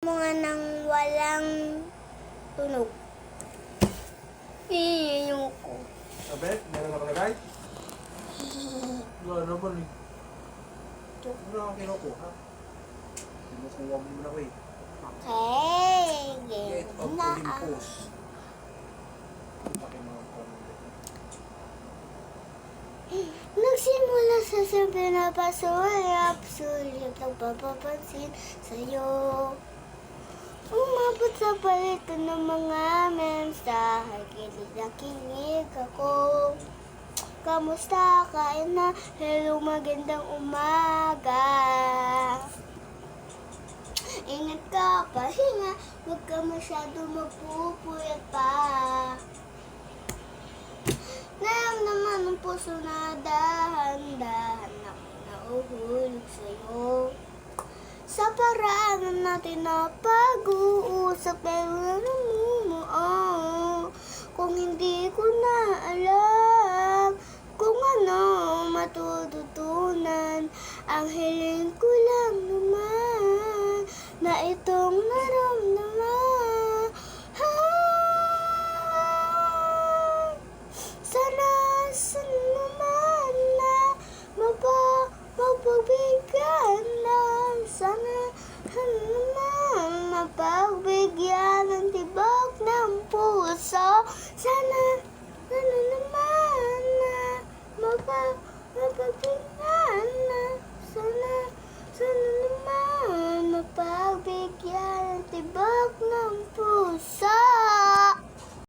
mo nga ng walang tunog. Ayoko. Sabi, meron na palagay? Wala naman eh. Ano ang kinukuha? Kinukuha mo na ko eh. Okay. Gate of Na Olympus. Laki mga pamilya. Nagsimula sa pinapasulap, sulit ang papapansin sa'yo. Umabot sa palito ng mga mensahe, kilig na kilig ako. Kamusta? Kain na? Hello, magandang umaga. Ingat ka, pahinga, huwag ka masyado mapupuyat pa. Naman ang puso na dahan-dahan ako nauhulog sa'yo. Sa paraan natin na pag-uusap, pero namumuo. Kung hindi ko na alam kung ano matututunan, ang hiling ko lang naman na itong